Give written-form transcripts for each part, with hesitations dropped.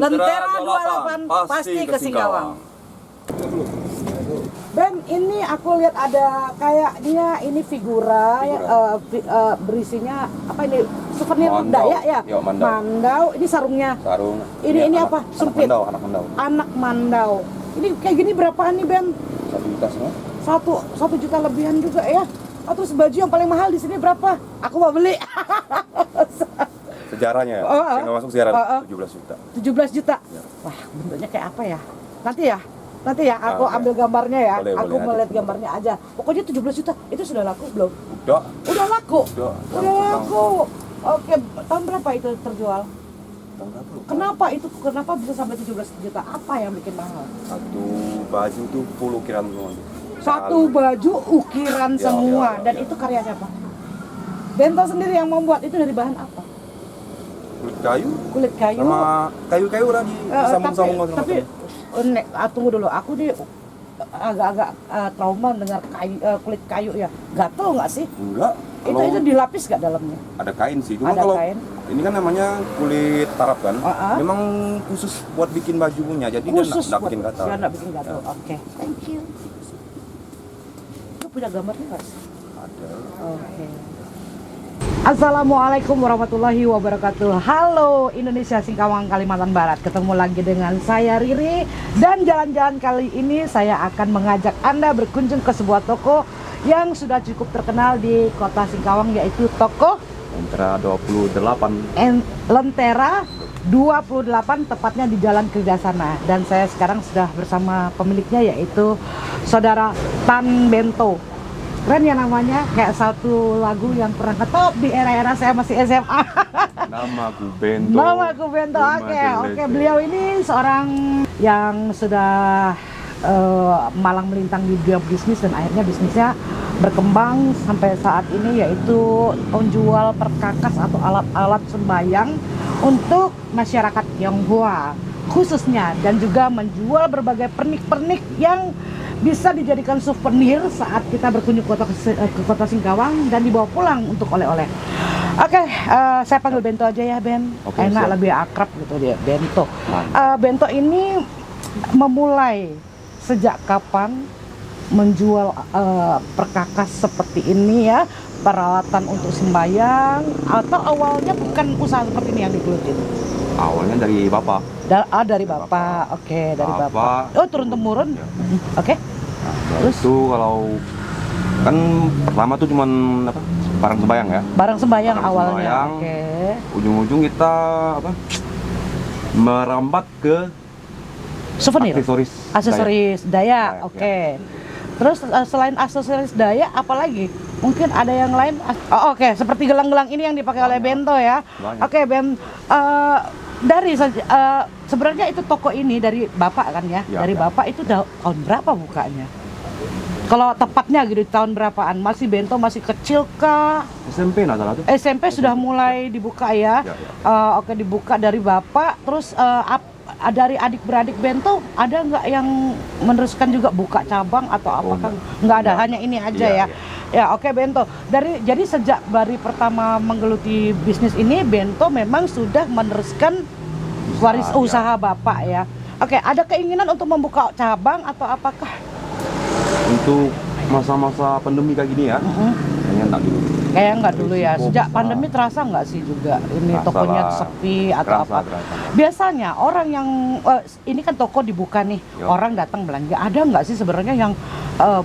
Lentera 28 pasti ke Singkawang. Ben, ini aku lihat ada kayaknya ini figura. Berisinya apa ini? Souvenir Dayak ya? Yo, mandau. Ini sarungnya. Sarung. Ini apa? Sumpit. Anak mandau. Anak mandau. Ini kayak gini berapaan nih, Ben? 1 juta semua. 1 juta lebihan juga ya. Terus baju yang paling mahal di sini berapa? Aku mau beli. Sejarahnya ya? Saya nggak masuk sejarah. 17 juta. 17 juta? Ya. Wah, bentuknya kayak apa ya? Nanti ya, aku ambil gambarnya ya. Aku melihat gambarnya aja. Pokoknya 17 juta. Itu sudah laku belum? Udah laku? Udah laku. Oke, tahun berapa itu terjual? Tahun berapa? Kenapa bisa sampai 17 juta? Apa yang bikin mahal? Satu baju tuh full ukiran semua. Satu baju ukiran semua. Dan itu karya siapa? Bento sendiri yang membuat. Itu dari bahan apa? Kulit kayu sama kayu-kayu lagi sambung-sambung. Tapi tunggu dulu, aku nih agak-agak trauma dengar kulit kayu ya. Gatel nggak sih? Enggak. Itu dilapis nggak dalamnya? Ada kain sih. Cuma kalau kain. Ini kan namanya kulit tarap kan. Memang khusus buat bikin baju punya. Jadi dia nggak bikin gatal. Dia nggak bikin gatal. Oke. Thank you. Lu punya gambarnya nggak sih? Ada. Oke. Assalamualaikum warahmatullahi wabarakatuh. Halo Indonesia, Singkawang, Kalimantan Barat. Ketemu lagi dengan saya Riri. Dan jalan-jalan kali ini saya akan mengajak Anda berkunjung ke sebuah toko yang sudah cukup terkenal di kota Singkawang, yaitu toko Lentera 28. Lentera 28, tepatnya di Jalan Kerjasana. Dan saya sekarang sudah bersama pemiliknya, yaitu Saudara Tan Bento. Keren ya namanya, kayak satu lagu yang pernah ngetop di era-era saya masih SMA. Namaku Bento. Namaku Bento. Oke. Beliau ini seorang yang sudah malang melintang di dunia bisnis, dan akhirnya bisnisnya berkembang sampai saat ini, yaitu menjual perkakas atau alat-alat sembayang untuk masyarakat Tionghoa khususnya, dan juga menjual berbagai pernik-pernik yang bisa dijadikan souvenir saat kita berkunjung ke kota Singkawang dan dibawa pulang untuk oleh-oleh. Oke, saya panggil Bento aja ya, Ben. Enak, lebih akrab gitu dia, Bento. Bento ini memulai sejak kapan menjual perkakas seperti ini ya, peralatan untuk sembayang, atau awalnya bukan usaha seperti ini yang digelutin? Awalnya dari bapak. Dari bapak. Oke, dari bapak. Oh, turun temurun. Ya. Oke. Nah, terus itu kalau kan pertama tuh cuman apa? Barang sembayang ya. Barang sembayang awalnya. Oke. Ujung-ujung kita merambat ke souvenir. Aksesoris Dayak. Oke. Terus selain aksesoris Dayak, apalagi? Mungkin ada yang lain. Oke. Seperti gelang-gelang ini yang dipakai oleh Bento ya. Oke, Ben. Sebenarnya itu toko ini dari Bapak kan ya? Dari Bapak itu tahun berapa bukanya? Kalau tepatnya gitu, tahun berapaan? Masih Bento masih kecil kah? SMP nah salah tuh. SMP sudah mulai dibuka ya? Oke, dibuka dari Bapak. Terus dari adik-beradik Bento ada nggak yang meneruskan juga buka cabang atau apakah? Nggak ada, hanya ini aja ya? Ya, oke Bento. Jadi sejak dari pertama menggeluti bisnis ini, Bento memang sudah meneruskan waris usaha Bapak ya. Oke, ada keinginan untuk membuka cabang atau apakah? Untuk masa-masa pandemi kayak gini ya, kayaknya enggak dulu. Kayak enggak dulu ya. Sejak pandemi terasa nggak sih juga ini tokonya sepi atau apa? Biasanya orang yang ini kan toko dibuka nih, orang datang belanja. Ada nggak sih sebenarnya yang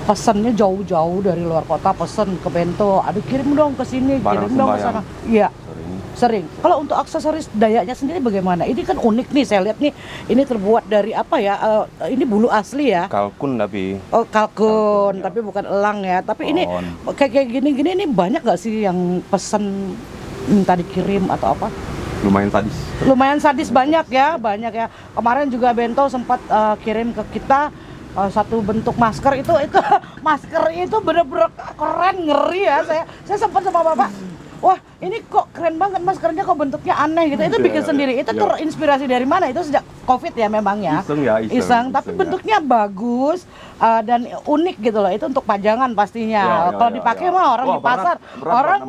pesannya jauh-jauh dari luar kota, pesen ke Bento, aduh kirim dong ke sini, kirim dong ke sana. Iya. Sering. Kalau untuk aksesoris Dayaknya sendiri bagaimana? Ini kan unik nih, saya lihat nih. Ini terbuat dari apa ya? Ini bulu asli ya? Kalkun tapi. Oh, kalkun, tapi bukan elang ya. Tapi ini kayak gini-gini ini banyak nggak sih yang pesan minta dikirim atau apa? Lumayan sadis. Lumayan sadis, banyak ya. Kemarin juga Bento sempat kirim ke kita satu bentuk masker itu masker itu bener-bener keren, ngeri ya. Saya sempat sama Bapak. wah ini kok keren banget maskernya, kok bentuknya aneh gitu. Itu bikin sendiri. Itu terinspirasi dari mana? Itu sejak COVID ya memang ya. Iseng, tapi bentuknya bagus dan unik gitu loh. Itu untuk pajangan pastinya. Kalau dipakai mah orang di pasar, orang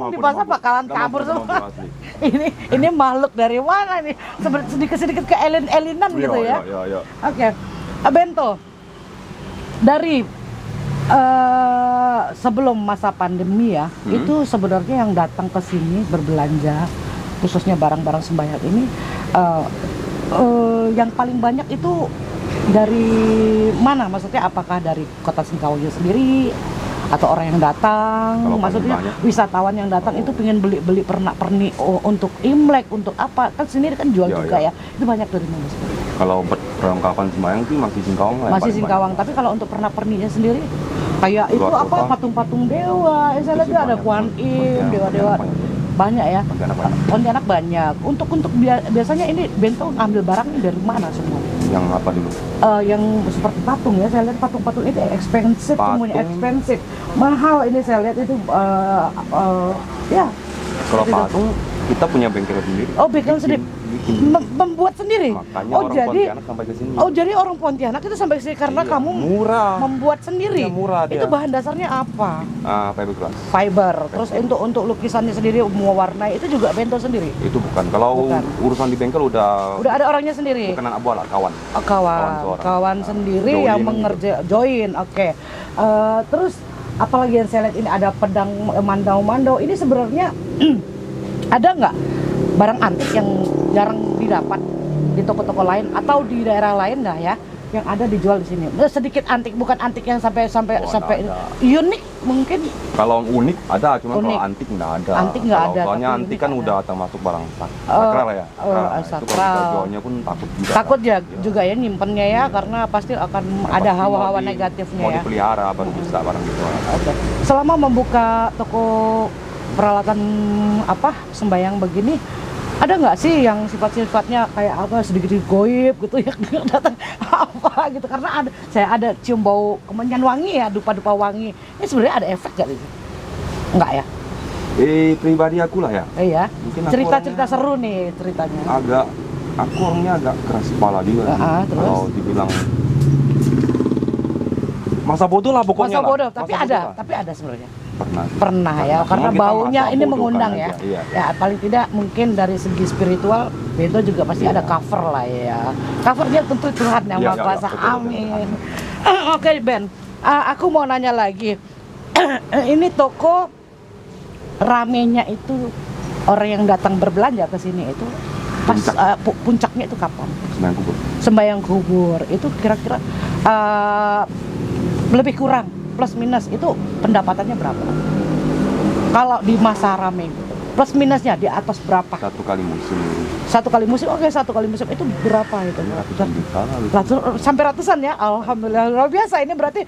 bakalan kabur semua. Ini makhluk dari mana nih? Sedikit-sedikit ke elinan gitu ya. Oke. Bento, dari sebelum masa pandemi ya, itu sebenarnya yang datang ke sini berbelanja, khususnya barang-barang sembahyang ini, yang paling banyak itu dari mana? Maksudnya apakah dari kota Singkawang sendiri atau orang yang datang? Maksudnya wisatawan yang datang itu pengen beli pernak-pernik untuk Imlek, untuk apa? Kan sini kan jual juga ya. Itu banyak dari mana sebenarnya? Kalau perlengkapan sembahyang sih masih Singkawang lah. Masih Singkawang, tapi kalau untuk pernak-perniknya sendiri kayak itu apa, patung-patung dewa, saya lihat ada Kuan Im, dewa-dewa banyak ya. Pontianak banyak. Untuk biasanya ini Bento ngambil barangnya dari mana semua? Yang apa dulu? Yang seperti patung ya, saya lihat patung-patung itu expensive, semuanya expensive, mahal ini saya lihat itu ya. Kalau patung kita punya bengkel sendiri. Oh, bengkel sendiri. Membuat sendiri. Makanya orang Pontianak sampai ke sini. Oh, jadi orang Pontianak itu sampai ke sini karena kamu murah. Membuat sendiri. Iya, murah dia. Itu bahan dasarnya apa? Fiberglass. Fiber. Terus untuk lukisannya sendiri mewarnai itu juga Bento sendiri. Itu bukan. Kalau urusan di bengkel udah ada orangnya sendiri. Bukan anak buah lah, kawan. Kawan sendiri yang join. Oke. Terus apalagi yang saya lihat ini ada pedang mandau-mandau. Ini sebenarnya ada nggak barang antik yang jarang didapat di toko-toko lain atau di daerah lain nggak ya, yang ada dijual di sini? Sedikit antik, bukan antik yang sampai unik mungkin. Kalau unik ada, cuma kalau antik nggak ada. Antik nggak ada. Soalnya antik kan udah termasuk barang sakral ya. Sakral. Itu jualnya pun takut juga. Takut ya juga ya nyimpennya ya, karena pasti akan ada hawa-hawa negatifnya mau ya. Mau dipelihara baru bisa barang gitu. Oke. Selama membuka toko peralatan sembahyang begini, ada nggak sih yang sifat-sifatnya kayak apa, sedikit goib gitu ya, datang apa gitu? Karena saya ada cium bau kemenyan wangi ya, dupa-dupa wangi. Ini sebenarnya ada efek nggak sih? Enggak ya? Pribadi aku lah ya. Iya. Cerita-cerita seru nih ceritanya. Aku orangnya agak keras kepala juga. Terus? Kalau dibilang masa bodoh lah pokoknya. Masa bodoh, tapi ada sebenarnya. Pernah ya, karena baunya ini mengundang ya. Iya. Ya paling tidak mungkin dari segi spiritual Bento juga pasti ada cover lah ya. Covernya tentu Tuhan yang Maha Kuasa. Amin. Oke Ben, aku mau nanya lagi. Ini toko ramenya itu orang yang datang berbelanja ke sini itu pas puncaknya itu kapan? Sembahyang kubur. Itu kira-kira lebih kurang plus minus itu pendapatannya berapa? Kalau di masa rame gitu. Plus minusnya di atas berapa? Satu kali musim. Oke, satu kali musim itu berapa itu? Sampai ratusan ya. Alhamdulillah, luar biasa. Ini berarti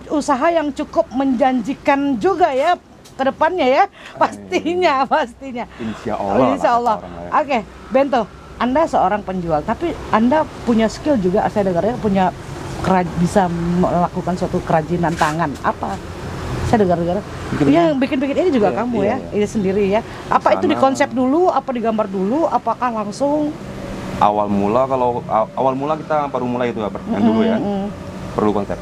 usaha yang cukup menjanjikan juga ya ke depannya ya. Pastinya. Insya Allah. Oke, Bento, Anda seorang penjual, tapi Anda punya skill juga, saya dengarnya punya bisa melakukan suatu kerajinan tangan. Apa? Saya dengar-dengar yang bikin-bikin ini juga kamu ya, ini sendiri ya. Apa itu dikonsep dulu, apa digambar dulu, apakah langsung? Awal mula kita baru mulai itu yang dulu ya. Perlu konsep.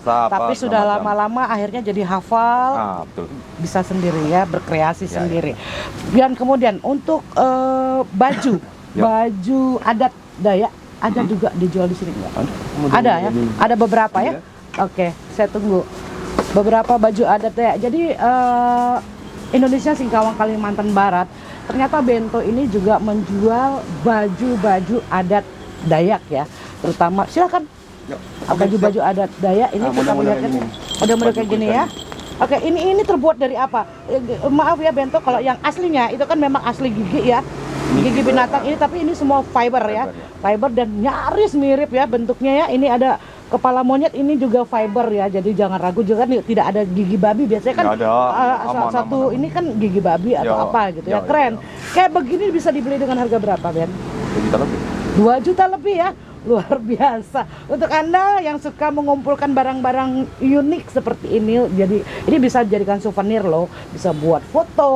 Tapi sudah lama-lama akhirnya jadi hafal. Betul. Bisa sendiri ya, berkreasi sendiri. Dan kemudian untuk baju adat Dayak ada juga dijual di sini nggak? Ada ya? Ada beberapa ya? Oke, saya tunggu. Beberapa baju adat Dayak. Jadi Indonesia Singkawang Kalimantan Barat, ternyata Bento ini juga menjual baju-baju adat Dayak ya. Terutama, silakan. Baju-baju adat Dayak ini kita melihatkan model-model kayak gini ya. Oke, ini terbuat dari apa? Maaf ya Bento, kalau yang aslinya itu kan memang asli gigi ya. Gigi binatang ini, tapi ini semua fiber ya. Fiber dan nyaris mirip ya bentuknya ya. Ini ada kepala monyet, ini juga fiber ya. Jadi jangan ragu juga nih, tidak ada gigi babi. Biasanya kan satu ini kan gigi babi atau apa gitu ya. Keren. Kayak begini bisa dibeli dengan harga berapa, Ben? 2 juta lebih. 2 juta lebih ya. luar biasa. Untuk Anda yang suka mengumpulkan barang-barang unik seperti ini, jadi ini bisa dijadikan souvenir loh. Bisa buat foto,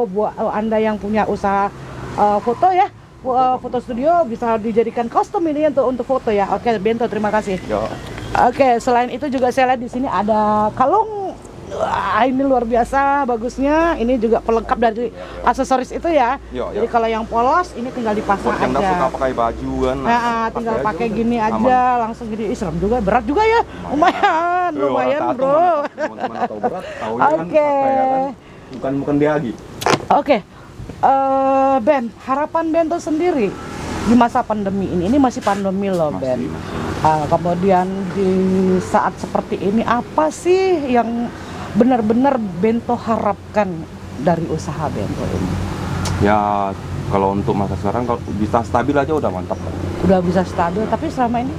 buat Anda yang punya usaha foto ya, foto studio, bisa dijadikan kostum ini untuk foto ya. Oke, Bento, terima kasih. Yo. Oke, selain itu juga saya lihat di sini ada kalung. Wah, ini luar biasa bagusnya. Ini juga pelengkap dari aksesoris itu ya. Jadi kalau yang polos ini tinggal dipasang buat yang aja. suka pakai baju kan. Nah, tinggal pakai gini aja, langsung gini. Ih, serem juga, berat juga ya. Lumayan, bro. Oke. Bukan dia lagi. Oke. Ben, harapan Bento sendiri di masa pandemi ini masih pandemi loh, Ben. Kemudian di saat seperti ini apa sih yang benar-benar Bento harapkan dari usaha Bento ini? Ya kalau untuk masa sekarang kalau bisa stabil aja udah mantap. Udah bisa stabil, tapi selama ini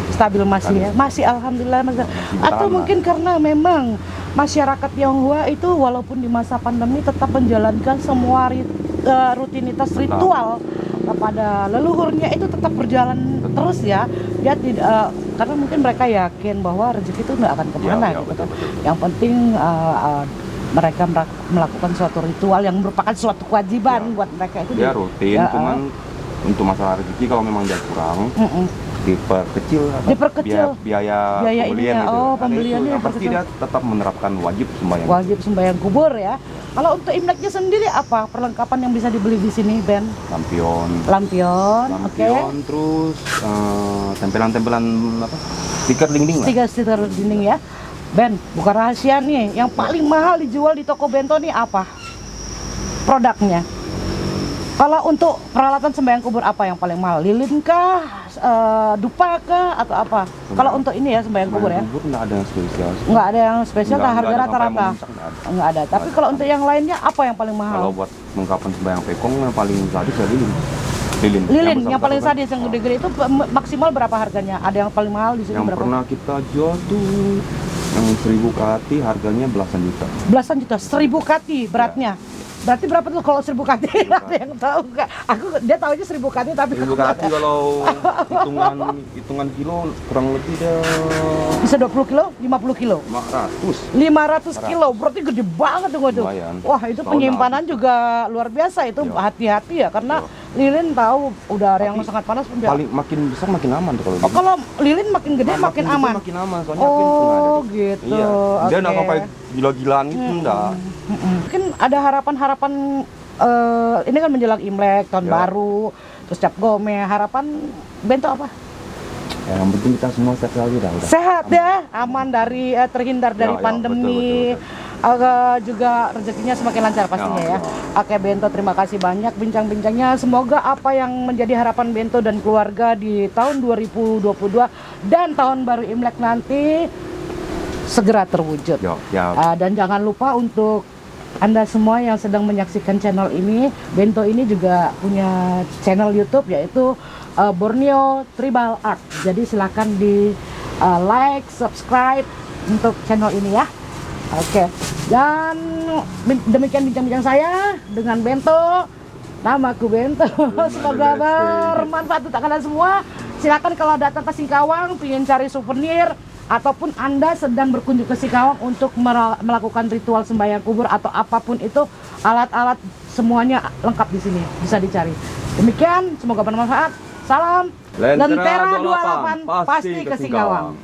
stabil masih ya, masih alhamdulillah masih. Atau mungkin karena memang masyarakat Tionghoa itu walaupun di masa pandemi tetap menjalankan semua rutinitas ritual kepada leluhurnya itu tetap berjalan terus ya. Dia tidak karena mungkin mereka yakin bahwa rezeki itu nggak akan kemana gitu kan. Yang penting mereka melakukan suatu ritual yang merupakan suatu kewajiban buat mereka itu. Dia rutin, cuman untuk masalah rezeki kalau memang dia kurang, diperkecil biaya pembelian ini, itu. Pembeliannya yang pasti dia tetap menerapkan wajib sembahyang kubur ya. Kalau untuk Imleknya sendiri apa perlengkapan yang bisa dibeli di sini, Ben? Lampion, oke. Terus tempelan-tempelan apa? Stiker dinding lah. Stiker dinding ya. Ben, bukan rahasia nih, yang paling mahal dijual di toko Bento nih apa? Produknya. Kalau untuk peralatan sembahyang kubur apa yang paling mahal? Lilin kah? Dupa kah? Atau apa? Kalau untuk ini ya sembahyang kubur ya? Kubur nggak ada yang spesial. Nggak ada yang spesial, harga rata-rata? Nggak ada. Tapi kalau untuk yang lainnya apa yang paling mahal? Kalau buat lengkapan sembahyang pekong yang paling sadis ya lilin. Yang paling sadis yang gede-gede itu maksimal berapa harganya? Ada yang paling mahal di sini yang berapa? Yang pernah kita jual tuh yang 1000 kati harganya belasan juta. Belasan juta, 1000 kati beratnya. Ya. Berarti berapa tuh kalau 1000 kati? Ada yang tahu nggak? Dia tahu aja 1000 kati tapi 1000 kati kalau hitungan kilo kurang lebih dia bisa 20 kilo, 50 kilo. 500 kilo, berarti gede banget dong itu. Wah, itu penyimpanan juga luar biasa itu. Hati-hati ya karena lilin tahu udara yang sangat panas pun makin besar makin aman tuh kalau. Kalau lilin makin gede makin aman. Makin aman soalnya api ada. Gitu. Iya. Dia enggak sampai gila-gilaan gitu enggak. Mungkin ada harapan ini kan menjelang Imlek, tahun baru, terus Cap Gome, harapan Bento apa? Ya, yang penting kita semua sehat lagi dah. Sehat ya, aman dari terhindar dari pandemi. Betul. Juga rezekinya semakin lancar pastinya ya. Oke Bento, terima kasih banyak bincang-bincangnya. Semoga apa yang menjadi harapan Bento dan keluarga di tahun 2022 dan tahun baru Imlek nanti segera terwujud. Dan jangan lupa untuk Anda semua yang sedang menyaksikan channel ini, Bento ini juga punya channel YouTube yaitu Borneo Tribal Art. Jadi silakan di like, subscribe untuk channel ini ya. Oke. Dan demikian bincang-bincang saya dengan Bento. Namaku Bento. Semoga bermanfaat untuk kalian semua. Silakan kalau datang ke Singkawang ingin cari souvenir ataupun Anda sedang berkunjung ke Singkawang untuk melakukan ritual sembahyang kubur atau apapun itu, alat-alat semuanya lengkap di sini, bisa dicari. Demikian, semoga bermanfaat. Salam Lentera 28 pasti ke Singkawang.